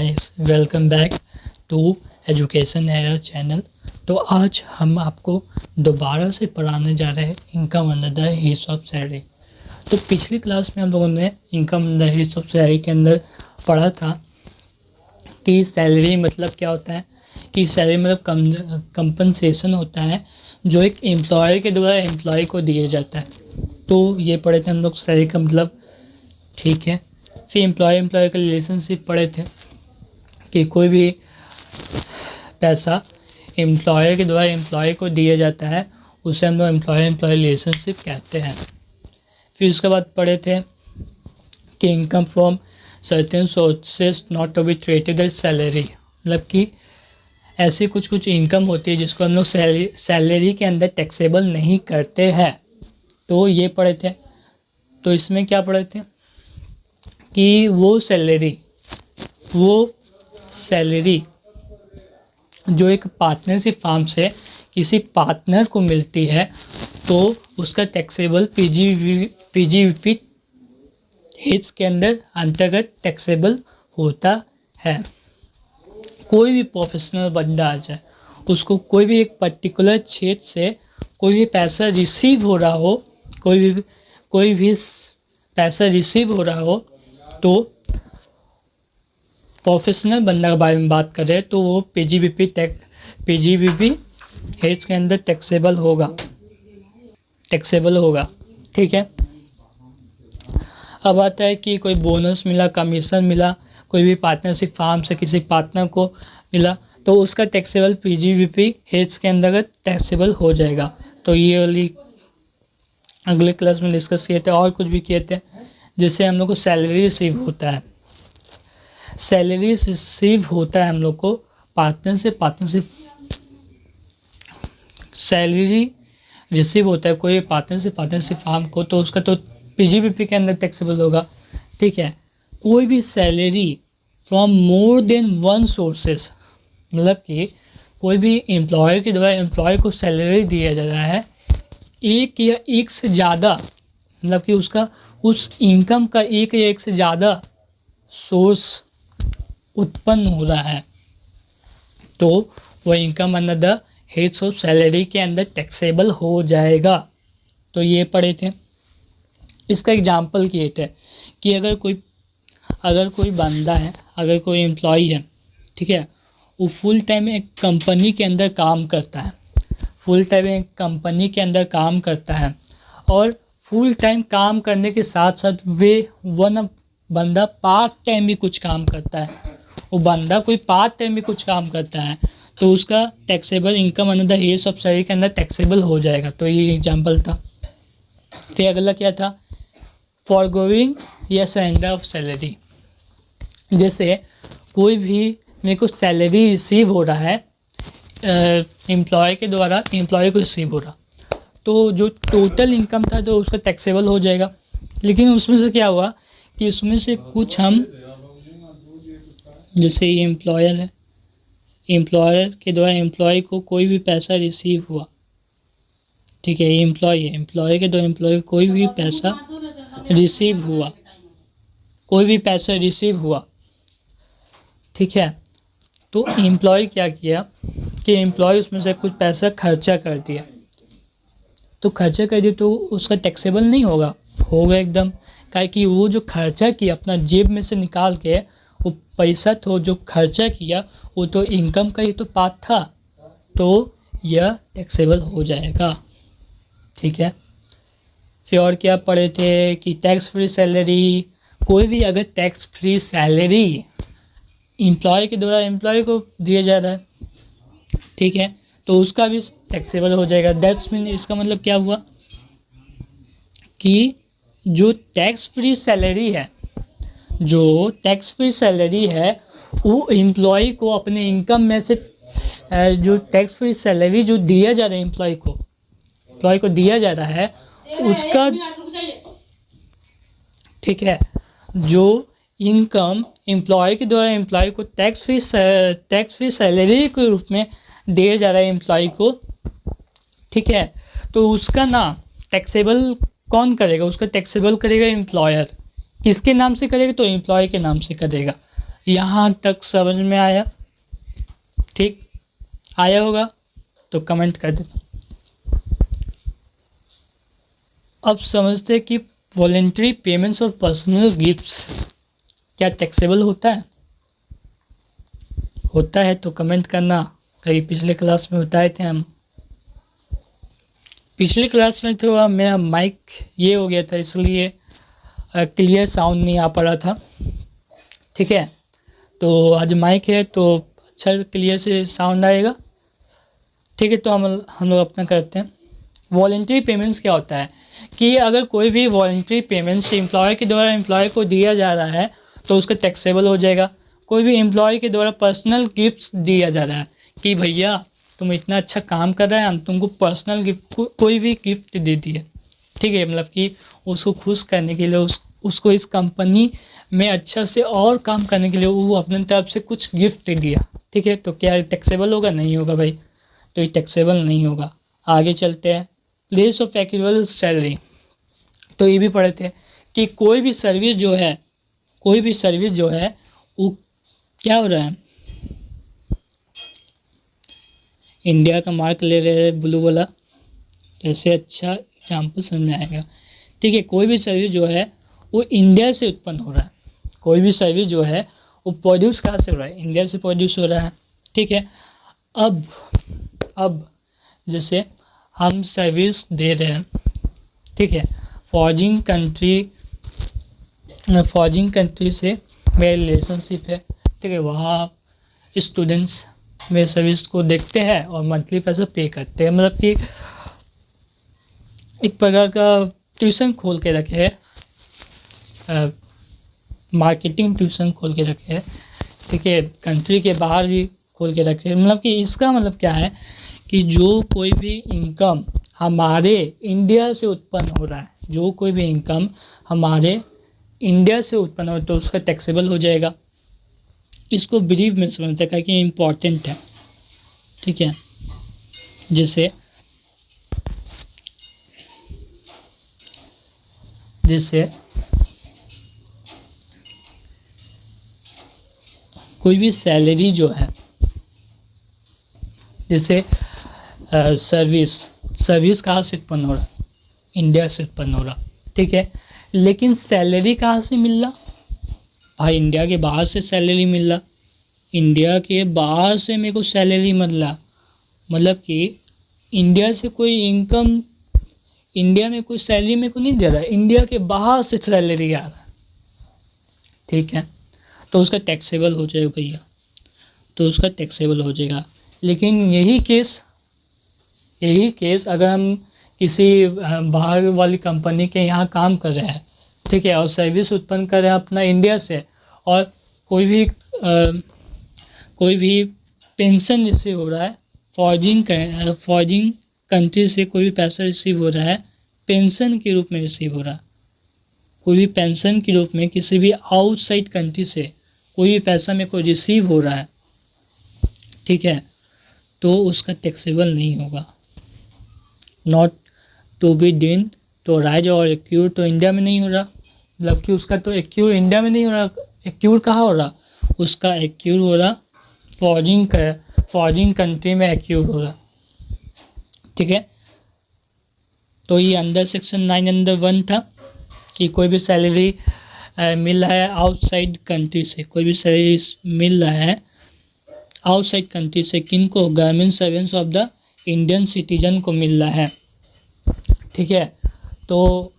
Guys, welcome back to Education Error channel. तो आज हम आपको दोबारा से पढ़ाने जा रहे हैं income under the heads of salary. तो पिछली क्लास में हम लोगों ने income under heads of salary के अंदर पढ़ा था कि सैलरी मतलब क्या होता है, कि सैलरी मतलब कंपनसेशन होता है जो एक एम्प्लॉयर के द्वारा एम्प्लॉय को दिया जाता है। तो ये पढ़े थे हम लोग सैलरी का मतलब, ठीक है। फिर एम्प्लॉय का रिलेशनशिप पढ़े थे कि कोई भी पैसा एम्प्लॉयर के द्वारा एम्प्लॉय को दिया जाता है उसे हम लोग एम्प्लॉय रिलेशनशिप कहते हैं। फिर उसके बाद पढ़े थे कि income from certain sources not to be treated as salary, मतलब कि ऐसी कुछ इनकम होती है जिसको हम लोग सैलरी के अंदर टैक्सेबल नहीं करते हैं। तो ये पढ़े थे। तो इसमें क्या पढ़े थे कि वो सैलरी जो एक पार्टनरशिप फार्म से किसी पार्टनर को मिलती है तो उसका टैक्सेबल पीजीवीपी हेड्स के अंतर्गत टैक्सेबल होता है। कोई भी प्रोफेशनल बंदा आ जाए, उसको कोई भी एक पर्टिकुलर क्षेत्र से कोई भी पैसा रिसीव हो रहा हो, कोई भी पैसा रिसीव हो रहा हो, तो प्रोफेशनल बंदा के बारे में बात करें तो वो पीजीवीपी हेड्स के अंदर टैक्सेबल होगा, ठीक है। अब आता है कि कोई बोनस मिला, कमीशन मिला, कोई भी पार्टनरशिप फार्म से किसी पार्टनर को मिला तो उसका टैक्सेबल पीजीवीपी हेड्स के अंतर्गत टैक्सेबल हो जाएगा। तो ये वाली अगले क्लास में डिस्कस किए थे और कुछ भी किए थे। जिससे हम लोग को सैलरी रिसीव होता है हम लोग को पार्टनरशिप सैलरी रिसीव होता है कोई पार्टनरशिप फार्म को, तो उसका तो पीजीवीपी के अंदर टैक्सेबल होगा, ठीक है। कोई भी salary from more than one sources, मतलब कि कोई भी एम्प्लॉयर के द्वारा एम्प्लॉय को सैलरी दिया जा रहा है एक या एक से ज़्यादा, मतलब कि उसका उस इनकम का एक या एक से ज़्यादा सोर्स उत्पन्न हो रहा है तो वह income under the heads of salary के अंदर टैक्सेबल हो जाएगा। तो ये पढ़े थे। इसका एग्जाम्पल किए थे कि अगर कोई बंदा है, अगर कोई एम्प्लॉय है, ठीक है, वो फुल टाइम एक कंपनी के अंदर काम करता है और फुल टाइम काम करने के साथ साथ बंदा पार्ट टाइम भी कुछ काम करता है, वो बंदा कोई पार्ट टाइम भी कुछ काम करता है तो उसका taxable income under the heads of salary के अंदर टैक्सेबल हो जाएगा। तो ये एग्जांपल था। फिर अगला क्या था, फॉरगोइंग या सरेंडर ऑफ सैलरी। जैसे कोई भी मेरे को सैलरी रिसीव हो रहा है एम्प्लॉय के द्वारा, एम्प्लॉय को रिसीव हो रहा, तो जो टोटल इनकम था तो उसका टैक्सेबल हो जाएगा। लेकिन उसमें से क्या हुआ कि उसमें से कुछ हम, जैसे ये एम्प्लॉयर है, एम्प्लॉयर के द्वारा एम्प्लॉय को कोई भी पैसा रिसीव हुआ, ठीक है, ये एम्प्लॉय के द्वारा एम्प्लॉय को कोई भी पैसा रिसीव हुआ, ठीक है। तो एम्प्लॉय क्या किया कि एम्प्लॉय उसमें से कुछ पैसा खर्चा कर दिया, तो उसका टैक्सेबल नहीं होगा एकदम, काहे कि वो जो खर्चा किया अपना जेब में से निकाल के, वो पैसा तो जो खर्चा किया वो तो इनकम का ही तो पार्ट था, तो यह टैक्सेबल हो जाएगा, ठीक है। फिर और क्या पढ़े थे कि टैक्स फ्री सैलरी, कोई भी अगर टैक्स फ्री सैलरी एम्प्लॉय के द्वारा एम्प्लॉय को दिया जा रहा है, ठीक है, तो उसका भी टैक्सेबल हो जाएगा। दैट्स मीन इसका मतलब क्या हुआ कि जो टैक्स फ्री सैलरी है वो एम्प्लॉय को अपने इनकम में से जो टैक्स फ्री सैलरी जो दिया जा रहा है एम्प्लॉय को दिया जा रहा है उसका, ठीक है, जो इनकम एम्प्लॉय के द्वारा एम्प्लॉय को टैक्स फ्री सैलरी के रूप में दिया जा रहा है एम्प्लॉय को, ठीक है, तो उसका ना टैक्सेबल कौन करेगा, उसका टैक्सेबल करेगा एम्प्लॉयर। किसके नाम से करेगा, तो एम्प्लॉय के नाम से करेगा। यहाँ तक समझ में आया? ठीक आया होगा तो कमेंट कर देना। अब समझते हैं कि वॉलेंट्री पेमेंट्स और पर्सनल गिफ्ट्स क्या टैक्सेबल होता है? होता है तो कमेंट करना। कहीं पिछले क्लास में बताए थे हम। पिछले क्लास में थोड़ा मेरा माइक ये हो गया था, इसलिए क्लियर साउंड नहीं आ पा रहा था। ठीक है, तो आज माइक है तो अच्छा क्लियर से साउंड आएगा। ठीक है, तो हम लोग अपना करते हैं। वॉलेंट्री पेमेंट्स क्या होता है कि अगर कोई भी वॉलेंट्री पेमेंट्स एम्प्लॉय के द्वारा एम्प्लॉय को दिया जा रहा है तो उसका टैक्सेबल हो जाएगा। कोई भी एम्प्लॉय के द्वारा पर्सनल गिफ्ट्स दिया जा रहा है कि भैया तुम इतना अच्छा काम कर रहे हैं, हम तुमको पर्सनल गिफ्ट कोई भी गिफ्ट दे दिए। ठीक है, मतलब कि उसको खुश करने के लिए उसको इस कंपनी में अच्छा से और काम करने के लिए वो अपने तरफ से कुछ गिफ्ट दिया। ठीक है, तो क्या टैक्सेबल होगा? नहीं होगा भाई, तो ये टैक्सेबल नहीं होगा। आगे चलते हैं। प्लेस ऑफ एक्यूअल सैलरी, तो ये भी पढ़े थे कि कोई भी सर्विस जो है वो क्या हो रहा है। इंडिया का मार्क ले रहे हैं ब्लू वाला, ऐसे अच्छा एग्जाम्पल समझ में आएगा। ठीक है, कोई भी सर्विस जो है वो इंडिया से उत्पन्न हो रहा है। कोई भी सर्विस जो है वो प्रोड्यूस कहाँ से हो रहा है? इंडिया से प्रोड्यूस हो रहा है। ठीक है, अब जैसे हम सर्विस दे रहे हैं, ठीक है, फॉरेन कंट्री से मेरा रिलेशनशिप है। ठीक है, वहाँ स्टूडेंट्स मेरे सर्विस को देखते हैं और मंथली पैसा पे करते हैं। मतलब कि एक प्रकार का ट्यूशन खोल के रखे है, मार्केटिंग ट्यूशन खोल के रखे है। ठीक है, कंट्री के बाहर भी खोल के रखे हैं। मतलब कि इसका मतलब क्या है कि जो कोई भी इनकम हमारे इंडिया से उत्पन्न हो रहा है, जो कोई भी इनकम हमारे इंडिया से उत्पन्न हो तो उसका टैक्सेबल हो जाएगा। इसको ब्रीफ में समझते हैं कि इम्पॉर्टेंट है। ठीक है, जैसे कोई भी सैलरी जो है, जैसे सर्विस कहाँ से उत्पन्न हो रहा? इंडिया से उत्पन्न हो रहा। ठीक है, लेकिन सैलरी कहाँ से मिल रहा? भाई इंडिया के बाहर से सैलरी मिल रहा। इंडिया के बाहर से मेरे को सैलरी मिल रहा, मतलब कि इंडिया से कोई इनकम, इंडिया में कोई सैलरी मेरे को नहीं दे रहा है, इंडिया के बाहर से सैलरी आ रहा है। ठीक है, तो उसका टैक्सेबल हो जाएगा भैया, तो उसका टैक्सेबल हो जाएगा। लेकिन यही केस अगर हम किसी बाहर वाली कंपनी के यहाँ काम कर रहे हैं, ठीक है, और सर्विस उत्पन्न कर रहे हैं अपना इंडिया से, और कोई भी पेंशन रिसीव हो रहा है फॉरेन कंट्री से, कोई भी पैसा रिसीव हो रहा है पेंशन के रूप में रिसीव हो रहा है, कोई भी पेंशन के रूप में किसी भी आउटसाइड कंट्री से कोई भी पैसा मेरे को रिसीव हो रहा है, ठीक है, तो उसका टैक्सेबल नहीं होगा। नॉट टू बी डीन, तो राइज और एक्यूर तो इंडिया में नहीं हो रहा, मतलब कि उसका तो एक्यूर इंडिया में नहीं हो रहा। एक्यूर कहाँ हो रहा? उसका एक्यूर हो रहा फॉरेन कंट्री में एक्यूर हो रहा। ठीक है, तो ये अंडर सेक्शन 9 अंडर 1 था कि कोई भी सैलरी मिल रहा है आउटसाइड कंट्री से, कोई भी सैलरी मिल रहा है आउटसाइड कंट्री से, किनको? Government servants of the Indian citizen को मिल रहा है। ठीक है, तो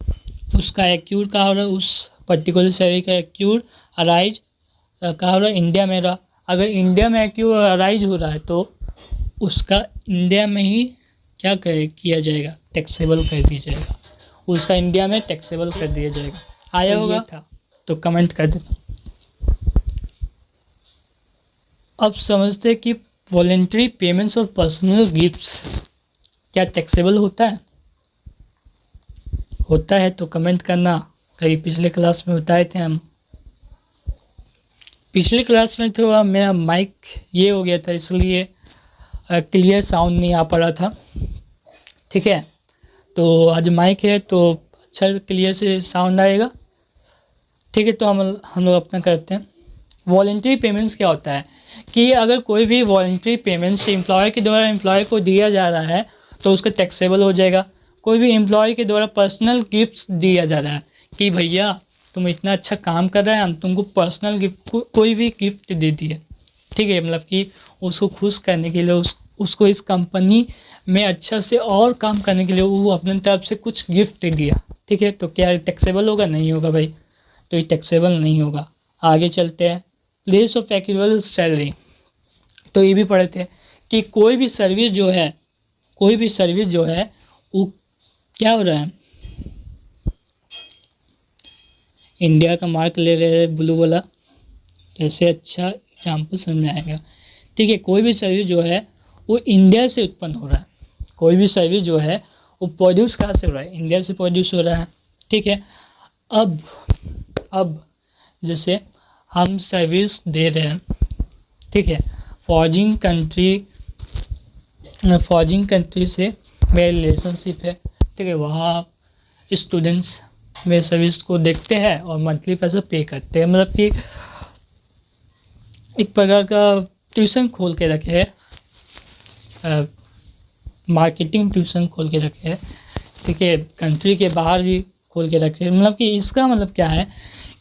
उसका एक्यूर कहाँ हो रहा है? उस पर्टिकुलर सैलरी का एक्यूर अराइज कहाँ हो रहा है? इंडिया में रहा। अगर इंडिया में एक्यूर अराइज हो रहा है तो उसका इंडिया में ही क्या किया जाएगा? टैक्सेबल कर दिया जाएगा, उसका इंडिया में टैक्सेबल कर दिया जाएगा। आया होगा था तो कमेंट कर देना। अब समझते हैं कि वॉलेंट्री पेमेंट्स और पर्सनल गिफ्ट्स क्या टैक्सेबल होता है? होता है तो कमेंट करना। कहीं पिछले क्लास में बताए थे हम। पिछले क्लास में थोड़ा मेरा माइक ये हो गया था, इसलिए क्लियर साउंड नहीं आ पा रहा था। ठीक है, तो आज माइक है तो अच्छा क्लियर से साउंड आएगा। ठीक है, तो हम लोग अपना करते हैं। वॉलंटरी पेमेंट्स क्या होता है कि अगर कोई भी वॉलंटरी पेमेंट्स एम्प्लॉयर के द्वारा एम्प्लॉय को दिया जा रहा है तो उसका टैक्सेबल हो जाएगा। कोई भी एम्प्लॉय के द्वारा पर्सनल गिफ्ट्स दिया जा रहा है कि भैया तुम इतना अच्छा काम कर रहे हैं, हम तुमको पर्सनल गिफ्ट कोई भी गिफ्ट दे दिए, ठीक है, मतलब कि उसको खुश करने के लिए उसको इस कंपनी में अच्छा से और काम करने के लिए वो अपने तरफ से कुछ गिफ्ट दिया, ठीक है, तो क्या टैक्सेबल होगा? नहीं होगा भाई, तो ये टैक्सेबल नहीं होगा। आगे चलते हैं, प्लेस ऑफ एक्यूअल सैलरी। तो ये भी पढ़े थे कि कोई भी सर्विस जो है वो क्या हो रहा है, इंडिया का मार्क ले रहे हैं ब्लू वाला, ऐसे अच्छा एग्जाम्पल समझ में आएगा, ठीक है। कोई भी सर्विस जो है वो इंडिया से उत्पन्न हो रहा है, कोई भी सर्विस जो है वो प्रोड्यूस कहाँ से हो रहा है? इंडिया से प्रोड्यूस हो रहा है, ठीक है। अब जैसे हम सर्विस दे रहे हैं, ठीक है, फॉरेन कंट्री से मेरा रिलेशनशिप है, ठीक है, वहाँ स्टूडेंट्स मेरे सर्विस को देखते हैं और मंथली पैसा पे करते हैं, मतलब कि एक प्रकार का ट्यूशन खोल के रखे है, मार्केटिंग ट्यूशन खोल के रखे है, ठीक है, कंट्री के बाहर भी खोल के रखे हैं। मतलब कि इसका मतलब क्या है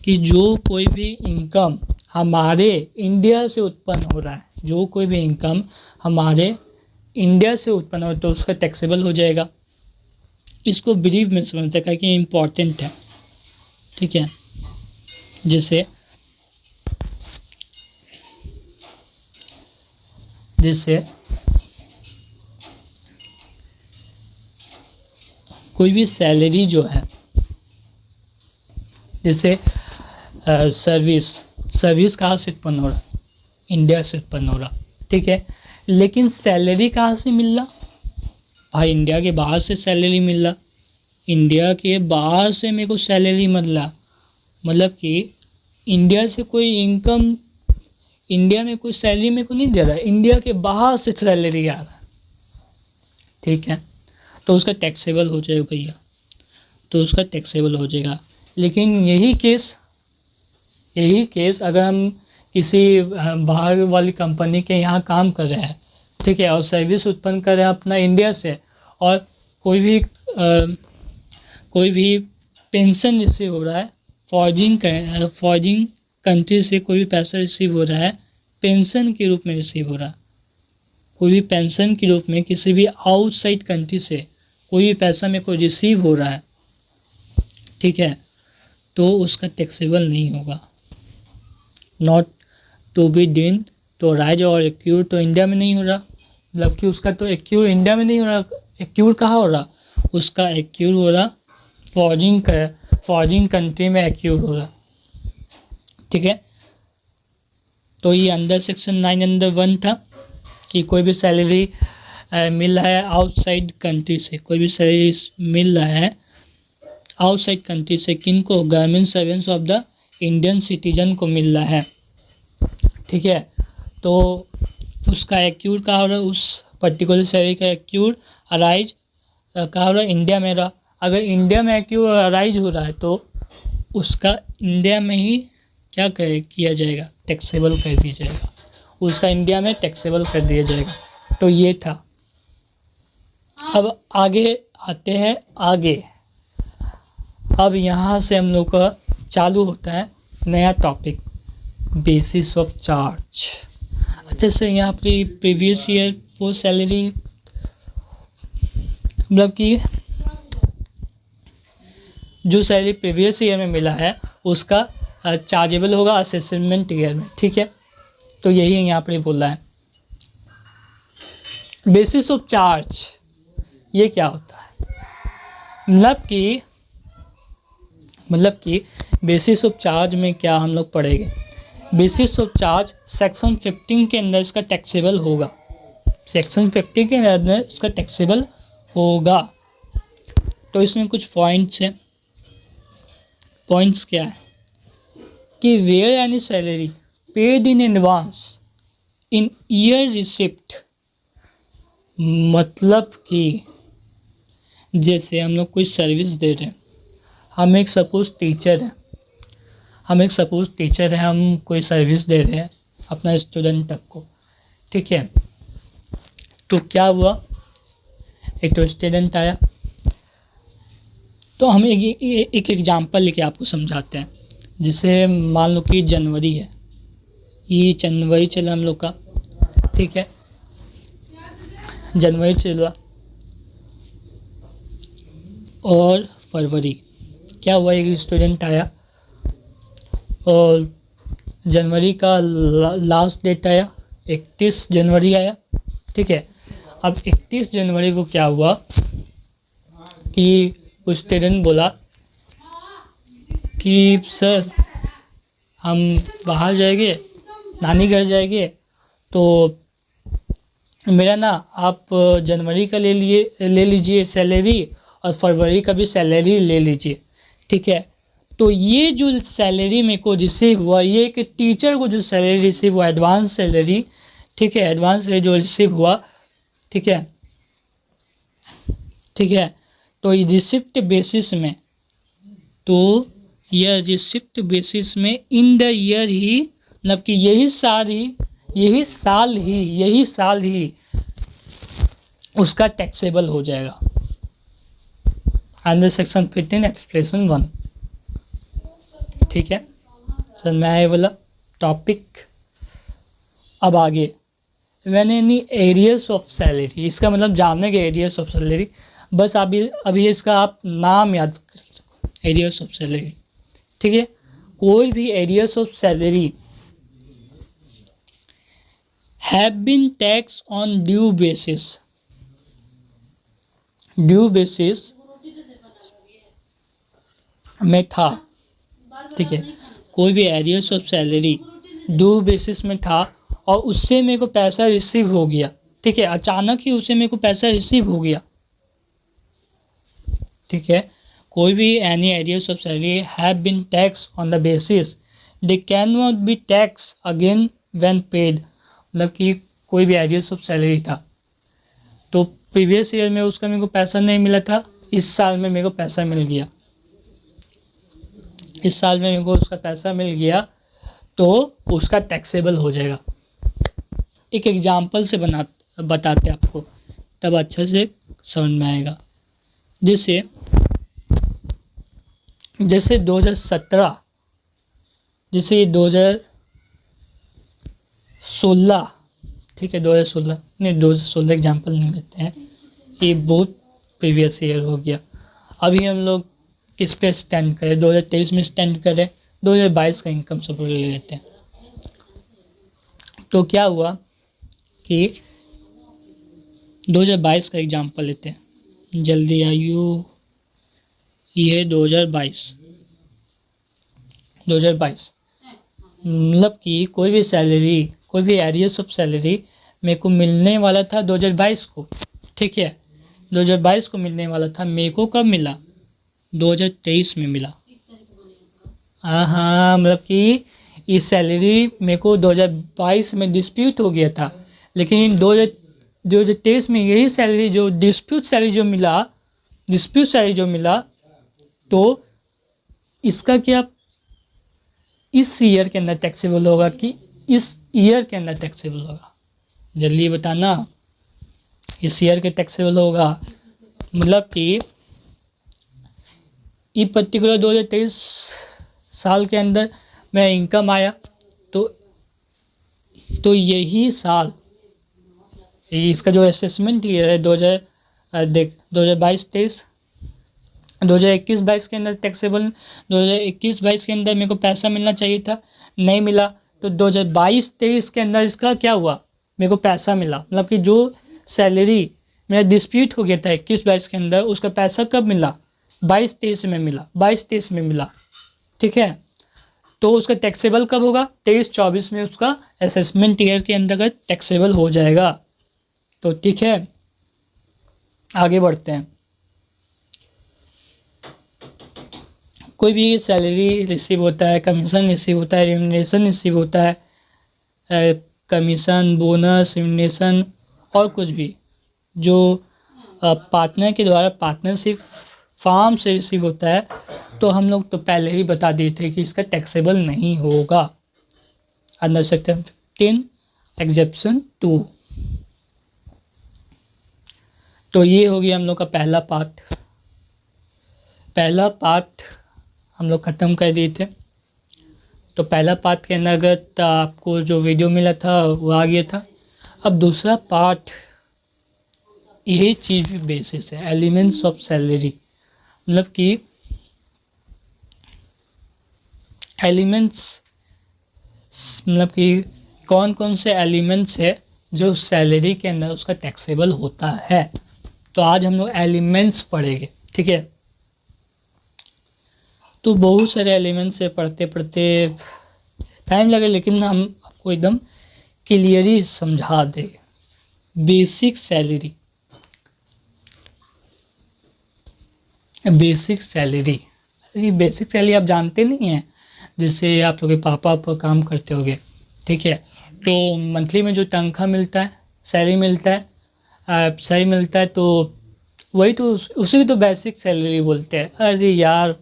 कि जो कोई भी इनकम हमारे इंडिया से उत्पन्न हो रहा है, जो कोई भी इनकम हमारे इंडिया से उत्पन्न हो तो उसका टैक्सेबल हो जाएगा। इसको ब्रीफ में समझ सका कि इम्पॉर्टेंट है, ठीक है। जैसे कोई भी सैलरी जो है, जैसे सर्विस कहाँ से उत्पन्न हो रहा? इंडिया से उत्पन्न हो रहा, ठीक है, लेकिन सैलरी कहाँ से मिल रहा? भाई इंडिया के बाहर से सैलरी मिल रहा, इंडिया के बाहर से मेरे को सैलरी मिल रहा, मतलब कि इंडिया से कोई इनकम, इंडिया में कोई सैलरी मेरे को नहीं दे रहा है, इंडिया के बाहर से सैलरी आ रहा है, ठीक है, तो उसका टैक्सेबल हो जाएगा भैया, तो उसका टैक्सेबल हो जाएगा। लेकिन यही केस अगर हम किसी बाहर वाली कंपनी के यहाँ काम कर रहे हैं, ठीक है, और सर्विस उत्पन्न कर रहे हैं अपना इंडिया से, और कोई भी पेंशन रिसीव हो रहा है फॉरेन कंट्री से, कोई भी पैसा रिसीव हो रहा है पेंशन के रूप में रिसीव हो रहा है, कोई भी पेंशन के रूप में किसी भी आउटसाइड कंट्री से कोई भी पैसा में कोई रिसीव हो रहा है, ठीक है, तो उसका टैक्सेबल नहीं होगा। नॉट टू बी डीन, तो राइज और एक्यूर तो इंडिया में नहीं हो रहा, मतलब कि उसका तो एक्यूर इंडिया में नहीं हो रहा, एक्यूर कहाँ हो रहा? उसका एक्यूर हो रहा फॉरेन कंट्री में एक्यूर हो रहा, ठीक है। तो ये अंडर सेक्शन 9 अंडर 1 था कि कोई भी सैलरी मिल रहा है आउटसाइड कंट्री से, कोई भी सैलरी मिल रहा है आउटसाइड कंट्री से, किनको? Government servants of the Indian citizen को मिल रहा है, ठीक है। तो उसका एक्यूर कहाँ हो रहा है? उस पर्टिकुलर सैलरी का एक्यूर अराइज कहाँ हो रहा है? इंडिया में रहा। अगर इंडिया में एक्यूर अराइज हो रहा है तो उसका इंडिया में ही क्या किया जाएगा? टैक्सेबल कर दिया जाएगा, उसका इंडिया में टैक्सेबल कर दिया जाएगा। तो ये था। अब आगे आते हैं आगे। अब यहाँ से हम लोग का चालू होता है नया टॉपिक, बेसिस ऑफ चार्ज। अच्छे से यहाँ पे प्रीवियस ईयर वो सैलरी, मतलब कि जो सैलरी प्रीवियस ईयर में मिला है उसका चार्जेबल होगा असेसमेंट ईयर में, ठीक है। तो यही यहाँ पे बोला है। बेसिस ऑफ चार्ज ये क्या होता है? मतलब कि बेसिस ऑफ चार्ज में क्या हम लोग पढ़ेंगे? बेसिस ऑफ चार्ज सेक्शन 15 के अंदर इसका टैक्सेबल होगा, सेक्शन 50 के अंदर इसका टैक्सेबल होगा। तो इसमें कुछ पॉइंट्स हैं। पॉइंट्स क्या है कि where any salary paid in advance in year receipt, मतलब कि जैसे हम लोग कोई सर्विस दे रहे हैं, हम एक सपोज टीचर हैं, हम एक सपोज टीचर हैं, हम कोई सर्विस दे रहे हैं अपना स्टूडेंट तक को, ठीक है। तो क्या हुआ, एक तो स्टूडेंट आया, तो हम एक एग्जांपल लेके आपको समझाते हैं। जिसे मान लो कि जनवरी है, ये जनवरी चला हम लोग का, ठीक है, जनवरी चला और फरवरी। क्या हुआ, एक स्टूडेंट आया और जनवरी का लास्ट डेट आया, 31 जनवरी आया, ठीक है। अब 31 जनवरी को क्या हुआ कि उस स्टूडेंट बोला कि सर हम बाहर जाएंगे, नानी घर जाएंगे, तो मेरा ना आप जनवरी का ले लीजिए सैलरी और फरवरी का भी सैलरी ले लीजिए, ठीक है। तो ये जो सैलरी मेरे को रिसीव हुआ, ये कि टीचर को जो सैलरी रिसीव हुआ, एडवांस सैलरी, ठीक है, एडवांस सैलरी जो रिसीव हुआ, ठीक है, ठीक है। तो रिसिप्ट बेसिस में, तो यह रिसिप्ट बेसिस में इन द ईयर ही, मतलब कि यही साल ही उसका टैक्सेबल हो जाएगा। अंडर सेक्शन 15 एक्सप्रेशन 1, ठीक है। सर मैं ये वाला टॉपिक। अब आगे, when any arrears of salary, इसका मतलब जानने के एरियर्स ऑफ सैलरी, बस अभी इसका आप नाम याद करके रखो, एरियर्स ऑफ सैलरी, ठीक है। कोई भी arrears of salary have been tax on due basis में था, ठीक है। कोई भी arrears of salary due basis में था और उससे मेरे को पैसा रिसीव हो गया, ठीक है, अचानक ही उससे मेरे को पैसा रिसीव हो गया, ठीक है। कोई भी any arrears of salary have been tax on the basis they can not be tax again when paid, मतलब कि कोई भी एरियर्स ऑफ सैलरी था, तो प्रीवियस ईयर में उसका मेरे को पैसा नहीं मिला था, इस साल में मेरे को पैसा मिल गया, इस साल में मेरे को उसका पैसा मिल गया, तो उसका टैक्सेबल हो जाएगा। एक एग्जांपल से बताते आपको, तब अच्छे से समझ में आएगा। जैसे 2017, जैसे 2016, ठीक है, 2016 एग्जांपल नहीं लेते हैं, ये बहुत प्रीवियस ईयर हो गया। अभी हम लोग किस पे स्टैंड करें, 2023 में स्टैंड करें, 2022 का इनकम सब ले लेते हैं। तो क्या हुआ कि 2022 का एग्जांपल लेते हैं, जल्दी आयु, ये 2022, मतलब कि कोई भी एरियर्स ऑफ सैलरी मेरे को मिलने वाला था 2022 को, ठीक है, 2022 को मिलने वाला था, मेरे को कब मिला, 2023 में मिला। हाँ, मतलब कि इस सैलरी मेरे को 2022 में डिस्प्यूट हो गया था, लेकिन 2023 में यही सैलरी जो डिस्प्यूट सैलरी जो मिला, तो इसका क्या इस ईयर के अंदर टैक्सेबल होगा कि इस ईयर के अंदर टैक्सेबल होगा, जल्दी बताना। इस ईयर के टैक्सेबल होगा, मतलब कि ये पर्टिकुलर 2023 साल के अंदर मेरा इनकम आया, तो यही साल, इसका जो असेसमेंट ईयर है 2022-23, 2021-22 के अंदर टैक्सेबल, 2021-22 के अंदर मेरे को पैसा मिलना चाहिए था, नहीं मिला, तो 2022-23 के अंदर इसका क्या हुआ, मेरे को पैसा मिला। मतलब कि जो सैलरी मेरा डिस्प्यूट हो गया था 21-22 के अंदर, उसका पैसा कब मिला, 22-23 में मिला, ठीक है। तो उसका टैक्सेबल कब होगा, 23-24 में उसका असेसमेंट ईयर के अंदर टैक्सेबल हो जाएगा। तो ठीक है, आगे बढ़ते हैं। कोई भी सैलरी रिसीव होता है, कमीशन रिसीव होता है, रिम्यूनरेशन रिसीव होता है, कमीशन, बोनस, रिम्यूनरेशन और कुछ भी जो पार्टनर के द्वारा पार्टनरशिप फार्म से रिसीव होता है तो हम लोग तो पहले ही बता दिए थे कि इसका टैक्सेबल नहीं होगा अंडर सेक्शन 15 एग्जेप्शन 2। तो ये हो गया हम लोग का पहला पार्ट। पहला पार्ट हम लोग ख़त्म कर दिए थे। तो पहला पार्ट के अंतर्गत आपको जो वीडियो मिला था वो आ गया था। अब दूसरा पार्ट यही चीज़ भी बेसिस है, एलिमेंट्स ऑफ सैलरी, मतलब कि एलिमेंट्स मतलब कि कौन कौन से एलिमेंट्स है जो सैलरी के अंदर उसका टैक्सेबल होता है। तो आज हम लोग एलिमेंट्स पढ़ेंगे, ठीक है। तो बहुत सारे एलिमेंट्स है, पढ़ते पढ़ते टाइम लगे, लेकिन हम आपको एकदम क्लियरली समझा देंगे। बेसिक सैलरी, बेसिक सैलरी आप जानते नहीं हैं। जैसे आप लोग के पापा पर काम करते होंगे, ठीक है, तो मंथली में जो तनख्वाह मिलता है, सैलरी मिलता है, तो वही तो उसी को तो बेसिक सैलरी बोलते हैं। अरे यार,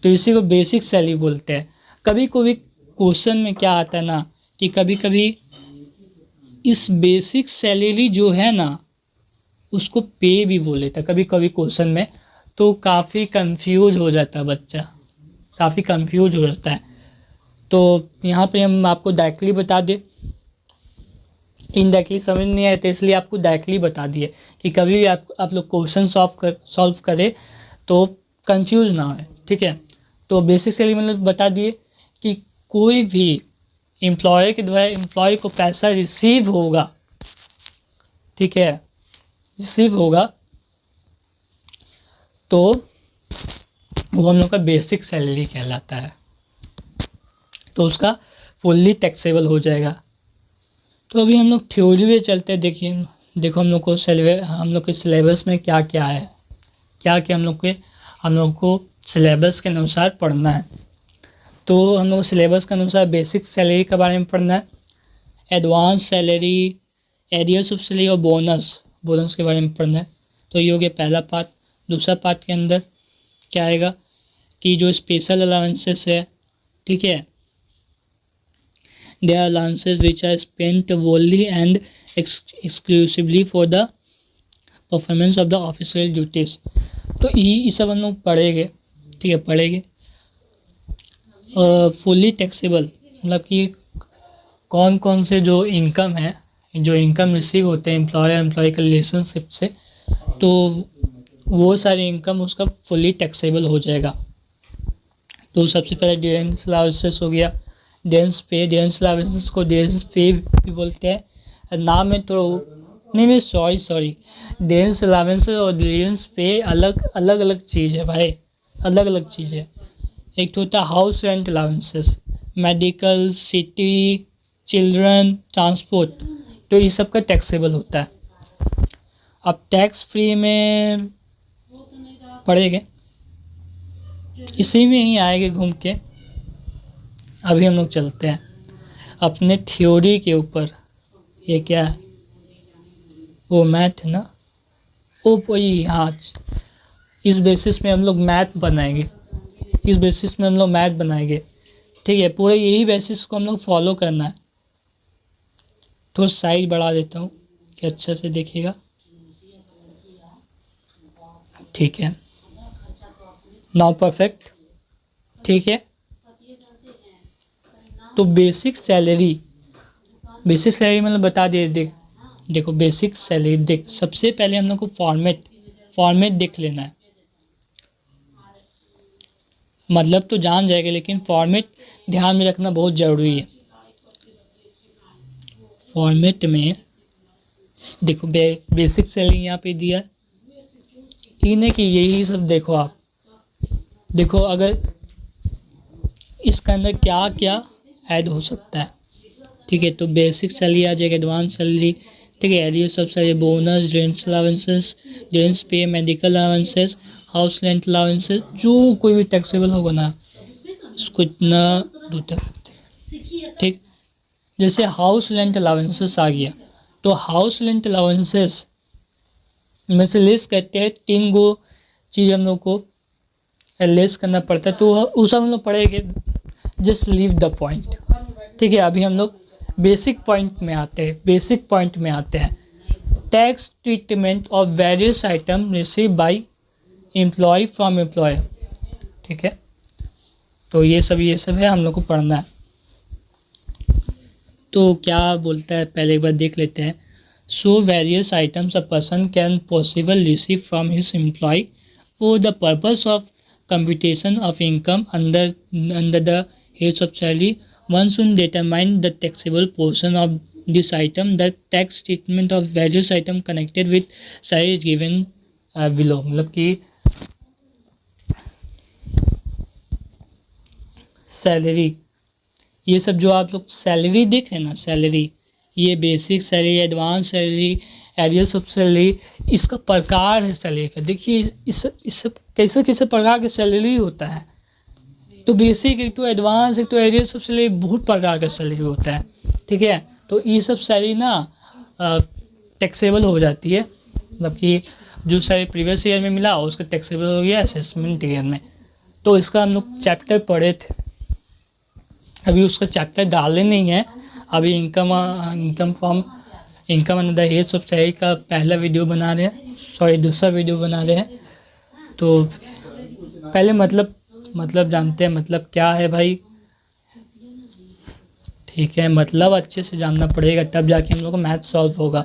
तो इसी को बेसिक सैलरी बोलते हैं। कभी कभी क्वेश्चन में क्या आता है ना कि कभी कभी इस बेसिक सैलरी जो है ना उसको पे भी बोल लेता है कभी कभी क्वेश्चन में। तो काफ़ी कंफ्यूज हो जाता है बच्चा, काफ़ी कंफ्यूज हो जाता है। तो यहाँ पे हम आपको डायरेक्टली बता दें, इनडायरेक्टली समझ नहीं आए तो इसलिए आपको डायरेक्टली बता दिए कि कभी भी आप लोग क्वेश्चन सॉल्व करें तो कंफ्यूज ना हो, ठीक है। तो बेसिक सैलरी मतलब बता दिए कि कोई भी एम्प्लॉयर के द्वारा एम्प्लॉय को पैसा रिसीव होगा, ठीक है, रिसीव होगा, तो वो हम लोग का बेसिक सैलरी कहलाता है। तो उसका फुल्ली टैक्सेबल हो जाएगा। तो अभी हम लोग थ्योरी में चलते हैं। देखो हम लोग के सिलेबस में क्या क्या है, क्या क्या हम लोग को सिलेबस के अनुसार पढ़ना है। तो हम लोग सिलेबस के अनुसार बेसिक सैलरी के बारे में पढ़ना है, advance salary, arrears of salary और बोनस के बारे में पढ़ना है। तो ये हो गया पहला पार्ट। दूसरा पार्ट के अंदर क्या आएगा कि जो स्पेशल अलाउंसेस है, ठीक है, they are allowances which are spent wholly and exclusively for the performance of the official duties. तो ये सब हम लोग पढ़ेंगे, ठीक है, पढ़ेंगे। फुल्ली टैक्सेबल मतलब कि कौन कौन से जो इनकम रिसीव होते हैं एम्प्लॉयर एम्प्लॉय के रिलेशनशिप से, तो वो सारी इनकम उसका फुल्ली टैक्सेबल हो जाएगा। तो सबसे पहले डियरेंस अलाउंसेस हो गया, डियरेंस अलाउंसेस को डियरेंस पे भी बोलते हैं। नाम में तो नहीं सॉरी, डियरेंस अलाउंसेस और डियरेंस पे अलग चीज़ है भाई, अलग चीज़ है। एक तो होता है house rent allowances, medical, city, children, transport, तो ये सब का टैक्सेबल होता है। अब टैक्स फ्री में पढ़ेंगे, इसी में ही आएंगे घूम के। अभी हम लोग चलते हैं अपने थ्योरी के ऊपर। ये क्या है, वो मैथ है ना, वो वही, हाँ, इस बेसिस में हम लोग मैथ बनाएंगे, ठीक है। पूरे यही बेसिस को हम लोग फॉलो करना है। तो साइज बढ़ा देता हूँ कि अच्छे से देखिएगा, ठीक है, नाउ परफेक्ट, ठीक है। तो बेसिक सैलरी मतलब बता दिए। देखो बेसिक सैलरी सबसे पहले हम लोग को फॉर्मेट देख लेना है। मतलब तो जान जाएगा, लेकिन फॉर्मेट ध्यान में रखना बहुत ज़रूरी है। फॉर्मेट में देखो बेसिक सैलरी यहाँ पे दिया, नहीं कि यही सब देखो। आप देखो अगर इसके अंदर क्या क्या ऐड हो सकता है, ठीक है। तो बेसिक सैलरी आ जाएगा, एडवांस सैलरी, ठीक है, arrears of salary, bonus, rents allowances, rents pay, medical allowances, house rent allowances, जो कोई भी टैक्सेबल होगा ना उसको इतना दो तक, ठीक। जैसे हाउस रेंट अलाउंसेस आ गया, तो हाउस रेंट अलाउंसेस में से लिस्ट करते हैं 3 गो चीज़ हम लोग को लेस करना पड़ता है, तो उस हम लोग पढ़ेंगे। Just leave the point. ठीक है, अभी हम लोग बेसिक पॉइंट में आते हैं। Tax treatment of various item receive by employ from employer. ठीक है, तो ये सब है, हम लोग को पढ़ना है। तो क्या बोलता है, पहले एक बार देख लेते हैं। So various items a person can possible receive from his employ for the purpose of computation of income under the heads of salary. One should determine the taxable portion of this item. The tax treatment of various item connected with salary is given below। मतलब कि salary, ये सब जो आप लोग salary देख रहे हैं ना, सैलरी, ये basic salary, advance salary, arrears of salary, इसका प्रकार है सैलरी का। देखिए इस कैसे कैसे प्रकार के सैलरी होता है। तो बेसिक, एक तो एडवांस, एक तो एरियर्स ऑफ सैलरी, बहुत प्रकार का सैलरी होता है। ठीक है, तो ये सब सैलरी ना टैक्सेबल हो जाती है। मतलब कि जो सैलरी प्रीवियस ईयर में मिला उसका टैक्सेबल हो गया असेसमेंट ईयर में। तो इसका हम लोग चैप्टर पढ़े थे, अभी उसका चैप्टर डाले नहीं है। अभी income form, income under the heads of salary का पहला वीडियो बना रहे हैं, दूसरा वीडियो बना रहे हैं। तो पहले मतलब जानते हैं, मतलब क्या है भाई। ठीक है, मतलब अच्छे से जानना पड़ेगा, तब जाके हम लोग को मैथ सॉल्व होगा।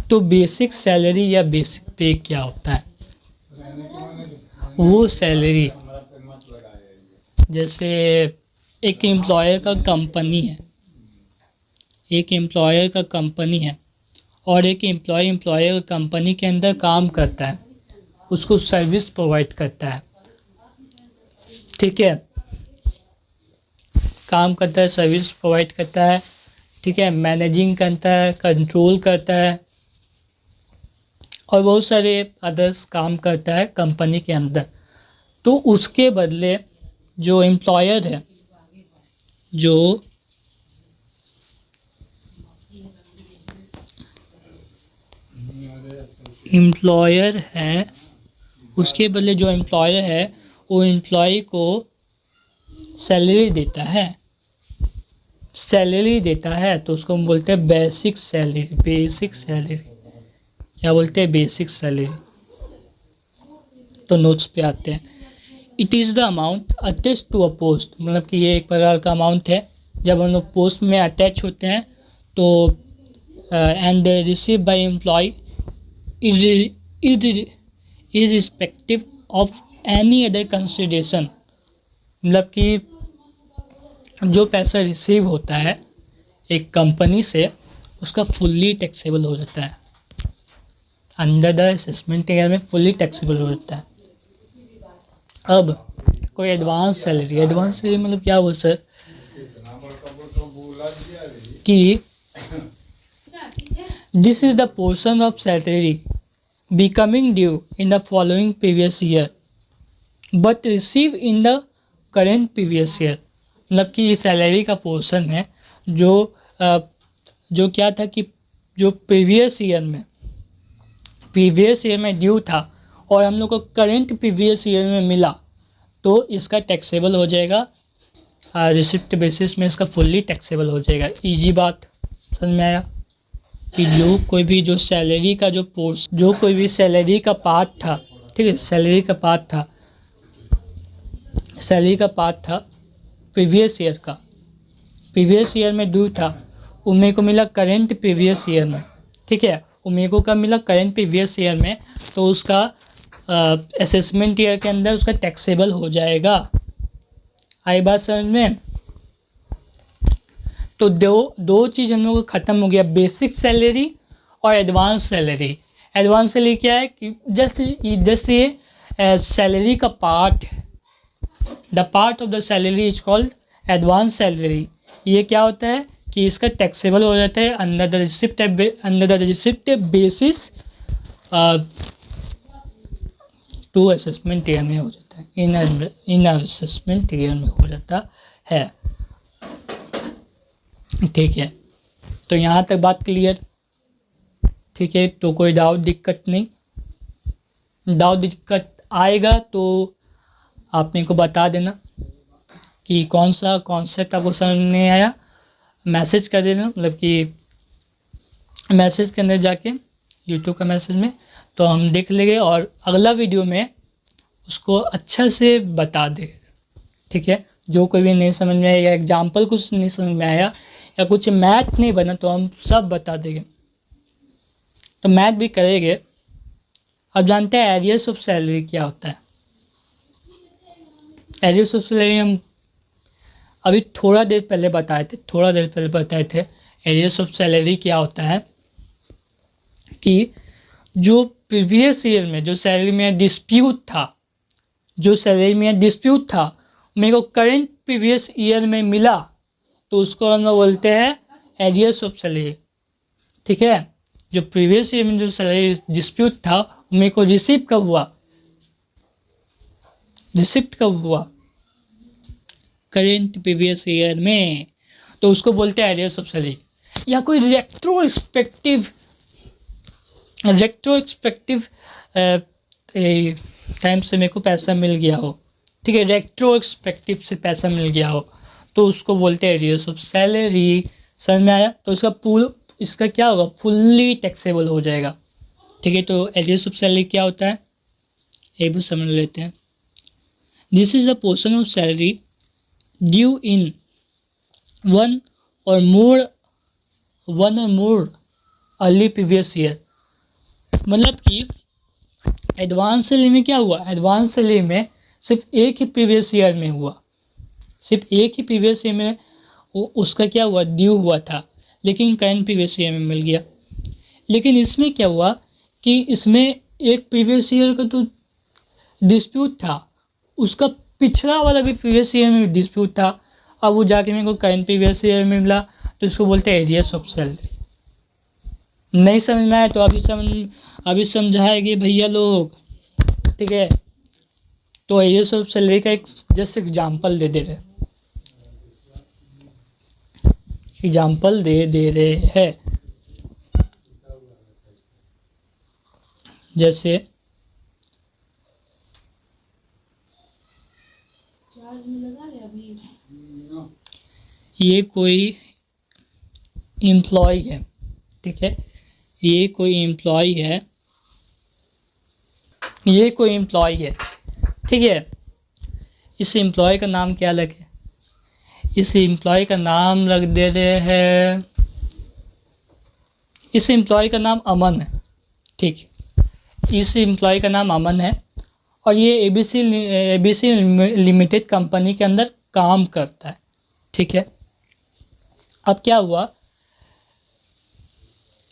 तो बेसिक सैलरी या बेसिक पे क्या होता है? वो सैलरी, जैसे एक एम्प्लॉयर का कंपनी है और एक एम्प्लॉयर कंपनी के अंदर काम करता है, उसको सर्विस प्रोवाइड करता है। ठीक है, काम करता है, सर्विस प्रोवाइड करता है। ठीक है, मैनेजिंग करता है, कंट्रोल करता है और बहुत सारे अदर्स काम करता है कंपनी के अंदर। तो उसके बदले जो एम्प्लॉयर है, उसके बदले जो एम्प्लॉयर है वो एम्प्लॉय को सैलरी देता है। तो उसको हम बोलते हैं बेसिक सैलरी। क्या बोलते हैं? Basic salary. तो नोट्स पे आते हैं। It is the amount attach to a post. मतलब कि ये एक प्रकार का अमाउंट है, जब हम लोग पोस्ट में अटैच होते हैं तो and receive by employ irrespective of any other consideration. मतलब कि जो पैसा रिसीव होता है एक कंपनी से, उसका फुल्ली टैक्सेबल हो जाता है। अंडर द असेसमेंट ईयर में फुल्ली टैक्सेबल हो जाता है। अब कोई एडवांस सैलरी मतलब क्या बोल सर कि this is the portion of salary becoming due in the following previous year but receive in the current previous year. मतलब कि ये सैलरी का पोर्शन है जो क्या था कि जो प्रीवियस ईयर में ड्यू था और हम लोग को करेंट प्रीवियस ईयर में मिला, तो इसका टैक्सेबल हो जाएगा। रिसिप्ट बेसिस में इसका फुल्ली टैक्सेबल हो जाएगा। इजी बात समझ में आया कि जो कोई भी सैलरी का पार्ट था, ठीक है, सैलरी का पार्ट था प्रीवियस ईयर में ड्यू था, वो मेरे को मिला करेंट प्रीवियस ईयर में। ठीक है, वो मेरे को कब मिला? करेंट प्रीवियस ईयर में। तो उसका असेसमेंट ईयर के अंदर उसका टैक्सेबल हो जाएगा। आई बात समझ में? तो दो चीज़ हम लोग को ख़त्म हो गया, बेसिक सैलरी और एडवांस सैलरी। एडवांस सैलरी क्या है कि जस्ट ये सैलरी का part, the part of the salary is called advance salary. ये क्या होता है कि इसका टैक्सेबल हो जाता है under the receipt basis to assessment year में हो जाता है, इन असेसमेंट ईयर में हो जाता है। ठीक है, तो यहाँ तक बात क्लियर? ठीक है, तो कोई डाउट दिक्कत नहीं। डाउट दिक्कत आएगा तो आप मेरे को बता देना कि कौन सा कॉन्सेप्ट आपको समझ नहीं आया। मैसेज कर देना, मतलब कि मैसेज के अंदर जाके यूट्यूब का मैसेज में, तो हम देख लेंगे और अगला वीडियो में उसको अच्छा से बता दें। ठीक है, जो कोई भी नहीं समझ में आया या एग्जाम्पल कुछ नहीं समझ में आया या कुछ मैथ नहीं बना तो हम सब बता देंगे। तो मैथ भी करेंगे। अब जानते हैं एरियर्स ऑफ सैलरी क्या होता है। एरियर्स ऑफ सैलरी हम अभी थोड़ा देर पहले बताए थे। एरियर्स ऑफ सैलरी क्या होता है कि जो प्रीवियस ईयर में जो सैलरी में डिस्प्यूट था, मेरे को करंट प्रीवियस ईयर में मिला, तो उसको हम लोग बोलते हैं एरियर्स ऑफ सैलरी। ठीक है, जो प्रीवियस ईयर में जो सैलरी डिस्प्यूट था मेरे को रिसीव कब हुआ करंट प्रीवियस ईयर में, तो उसको बोलते हैं एरियर्स ऑफ सैलरी। या कोई रेट्रोस्पेक्टिव टाइम से मेरे को पैसा मिल गया हो, ठीक है, रेट्रोस्पेक्टिव से पैसा मिल गया हो, तो उसको बोलते हैं एरियर्स ऑफ सैलरी। समझ में आया? तो इसका क्या होगा, फुल्ली टैक्सेबल हो जाएगा। ठीक है, तो एरियर्स ऑफ सैलरी क्या होता है ये भी समझ लेते हैं। This is the portion of salary due in one और मोर अर्ली प्रीवियस ईयर। मतलब कि एडवांस सैलरी में क्या हुआ, एडवांस सैलरी में सिर्फ एक ही प्रीवियस ईयर में उसका क्या हुआ, ड्यू हुआ था, लेकिन करंट प्रीवियस ईयर में मिल गया। लेकिन इसमें क्या हुआ कि इसमें एक प्रीवियस ईयर का तो डिस्प्यूट था, उसका पिछला वाला भी प्रीवियस ईयर में डिस्प्यूट था, अब वो जाके मेरे को करंट प्रीवियस ईयर में मिला, तो इसको बोलते हैं एरियर्स ऑफ सैलरी। नहीं समझ में आया तो अभी समझाएंगे भैया लोग। ठीक है, तो एरियर्स ऑफ सैलरी का एक जस्ट एग्जाम्पल दे रहे हैं। जैसे ये कोई एम्प्लॉय है, ठीक है, ये कोई एम्प्लॉय है, ठीक है। इस एम्प्लॉय का नाम क्या लगे, इस एम्प्लॉय का नाम रख दे रहे हैं, इस एम्प्लॉय का नाम अमन है। ठीक, इस एम्प्लॉय का नाम अमन है और ये एबीसी लिमिटेड कंपनी के अंदर काम करता है। ठीक है, अब क्या हुआ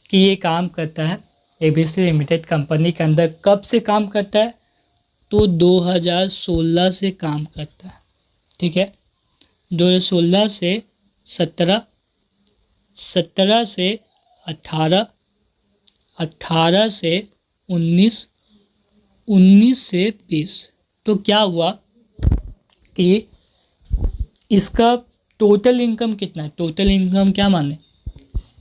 कि ये काम करता है एबीसी लिमिटेड कंपनी के अंदर। कब से काम करता है, तो 2016 से काम करता है। ठीक है, 2016 से 17, 17 से 18, 18 से 19, 19 से 20। तो क्या हुआ कि इसका टोटल इनकम कितना है, टोटल इनकम क्या माने,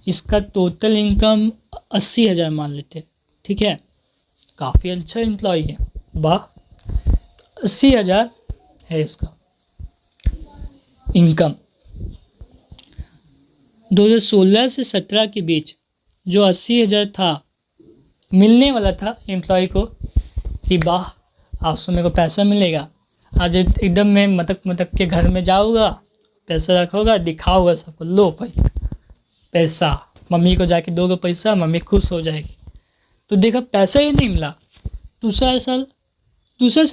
इसका टोटल इनकम 80,000 मान लेते हैं। ठीक है, काफ़ी अच्छा एम्प्लॉय है, वाह, 80,000 है इसका इनकम। 2016 से 17 के बीच जो 80,000 था, मिलने वाला था एम्प्लॉय को कि वाह आज तो मेरे को पैसा मिलेगा, आज एकदम मैं मटक के घर में जाऊँगा, पैसा रखोगा, दिखाऊंगा सबको, लो भाई पैसा, मम्मी को जाके दोगे पैसा, मम्मी खुश हो जाएगी। तो देखा पैसा ही नहीं मिला, दूसरा साल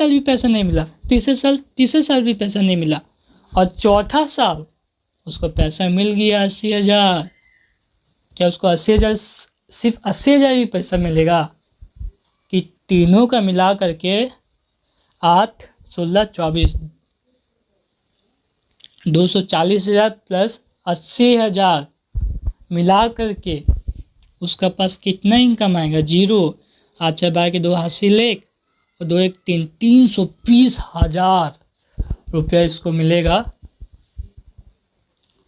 भी पैसा नहीं मिला, तीसरे साल भी पैसा नहीं मिला, और चौथा साल उसको पैसा मिल गया 80,000। क्या उसको 80,000, सिर्फ 80,000 ही पैसा मिलेगा कि तीनों का मिला करके 8, 16, 24, 240,000 प्लस 80,000 मिला करके उसका पास कितना इनकम आएगा, 0। अच्छा बार के 2 हासिल लेख और 2 1 3, 320,000 रुपया इसको मिलेगा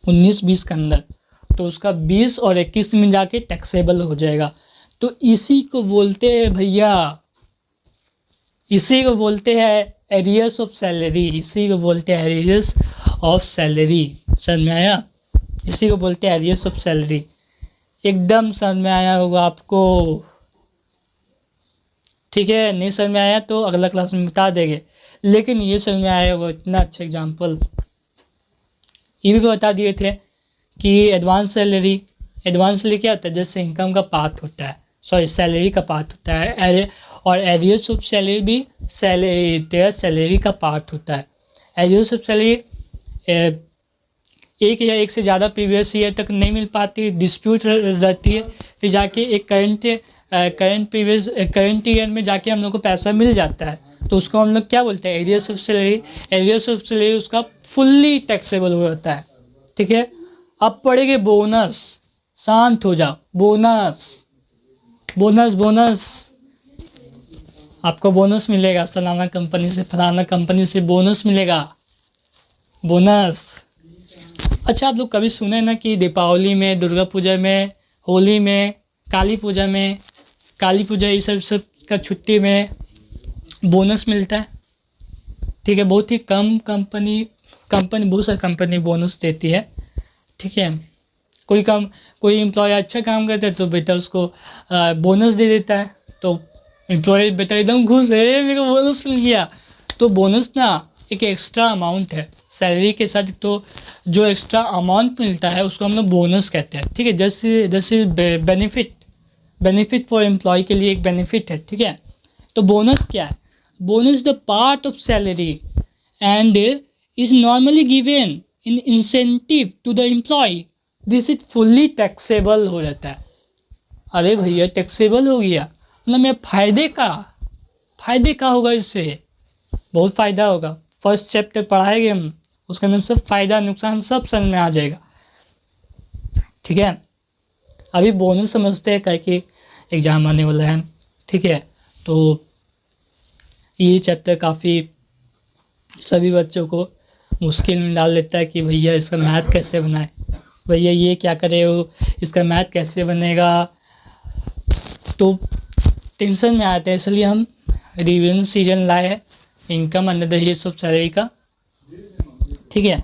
19-20 के अंदर। तो उसका 20 और 21 में जाके टैक्सेबल हो जाएगा। तो इसी को बोलते हैं भैया इसी को बोलते हैं एरियर्स ऑफ सैलरी, इसी को बोलते हैं एरियर्स ऑफ सैलरी। समझ में आया? इसी को बोलते हैं एरियर्स ऑफ सैलरी। एकदम समझ में आया होगा आपको? ठीक है, नहीं समझ में आया तो अगला क्लास में बता देंगे, लेकिन ये समझ में आया होगा। इतना अच्छा एग्जाम्पल ये भी बता दिए थे कि एडवांस सैलरी क्या होता है? जैसे इनकम का पार्ट होता है, सॉरी सैलरी का पार्ट होता है, और एरियर्स ऑफ सैलरी भी सैलरी का पार्ट होता है। एरियर्स ऑफ सैलरी एक या एक से ज़्यादा प्रीवियस ईयर तक नहीं मिल पाती, डिस्प्यूट रहती है, फिर जाके एक करंट ईयर में जाके हम लोग को पैसा मिल जाता है, तो उसको हम लोग क्या बोलते हैं? Arrears of salary. Arrears of salary उसका फुल्ली टैक्सेबल हो जाता है। ठीक है, अब पढ़ेंगे बोनस। शांत हो जाओ। बोनस बोनस बोनस आपको बोनस मिलेगा, फलाना कंपनी से फलाना कंपनी से बोनस मिलेगा, बोनस। अच्छा, आप लोग कभी सुने ना कि दीपावली में, दुर्गा पूजा में, होली में, काली पूजा ये सब का छुट्टी में बोनस मिलता है? ठीक है, बहुत ही कम कंपनी बहुत सारी कंपनी बोनस देती है। ठीक है, कोई एम्प्लॉय अच्छा काम करता है तो बेटा उसको बोनस दे देता है, तो एम्प्लॉय बेटा एकदम खुश है, मेरे को बोनस मिल गया। तो बोनस ना एक एक्स्ट्रा अमाउंट है सैलरी के साथ, तो जो एक्स्ट्रा अमाउंट मिलता है उसको हम लोग बोनस कहते हैं। ठीक है, जैसे बेनिफिट फॉर एम्प्लॉय के लिए एक बेनिफिट है। ठीक है, तो बोनस क्या है? Bonus the part of salary and is normally given in incentive to the employ. This is fully taxable हो जाता है। अरे भैया टैक्सेबल हो गया मतलब मैं फायदे का होगा, इससे बहुत फ़ायदा होगा। फर्स्ट चैप्टर पढ़ाएंगे हम, उसके अंदर सब फ़ायदा नुकसान सब समझ में आ जाएगा। ठीक है, अभी बोनस समझते हैं, क्या कि एग्ज़ाम आने वाला है। ठीक है, तो ये चैप्टर काफ़ी सभी बच्चों को मुश्किल में डाल देता है कि भैया इसका मैथ कैसे बनाए, भैया ये क्या करे हो, इसका मैथ कैसे बनेगा, तो टेंशन में आते हैं। इसलिए हम रिवीजन सीजन लाए हैं income under the heads of salary का। ठीक है,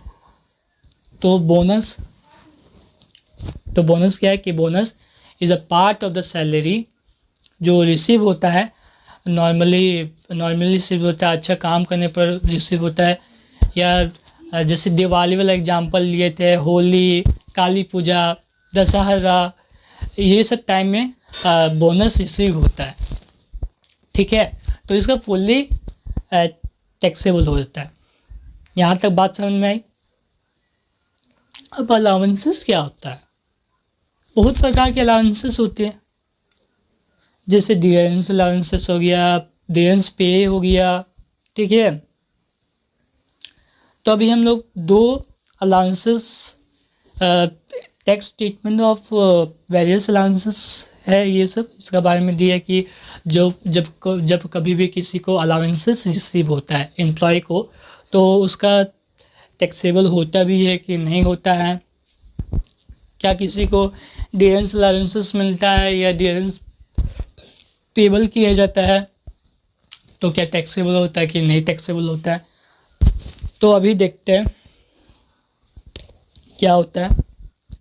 तो बोनस क्या है कि bonus is a part of the salary जो रिसीव होता है, नॉर्मली रिसीव होता है, अच्छा काम करने पर रिसीव होता है। या जैसे दिवाली वाला एग्जांपल लिए थे, होली, काली पूजा, दशहरा, ये सब टाइम में बोनस रिसीव होता है। ठीक है, तो इसका फुल्ली टैक्सेबल हो जाता है। यहाँ तक बात समझ में आई? अब अलाउंसेस क्या होता है? बहुत प्रकार के अलाउंसेस होते हैं, जैसे डियरेंस अलाउंसेस हो गया, डियरेंस पे हो गया। ठीक है, तो अभी हम लोग दो allowances, tax treatment of various allowances है, ये सब इसका बारे में दिया कि जब कभी भी किसी को अलाउंसेस रिसीव होता है एम्प्लॉय को, तो उसका टैक्सेबल होता भी है कि नहीं होता है। क्या किसी को डियरेंस अलाउंसेस मिलता है या डियरेंस पेबल किया जाता है, तो क्या टैक्सेबल होता है कि नहीं टैक्सेबल होता है। तो अभी देखते हैं क्या होता है।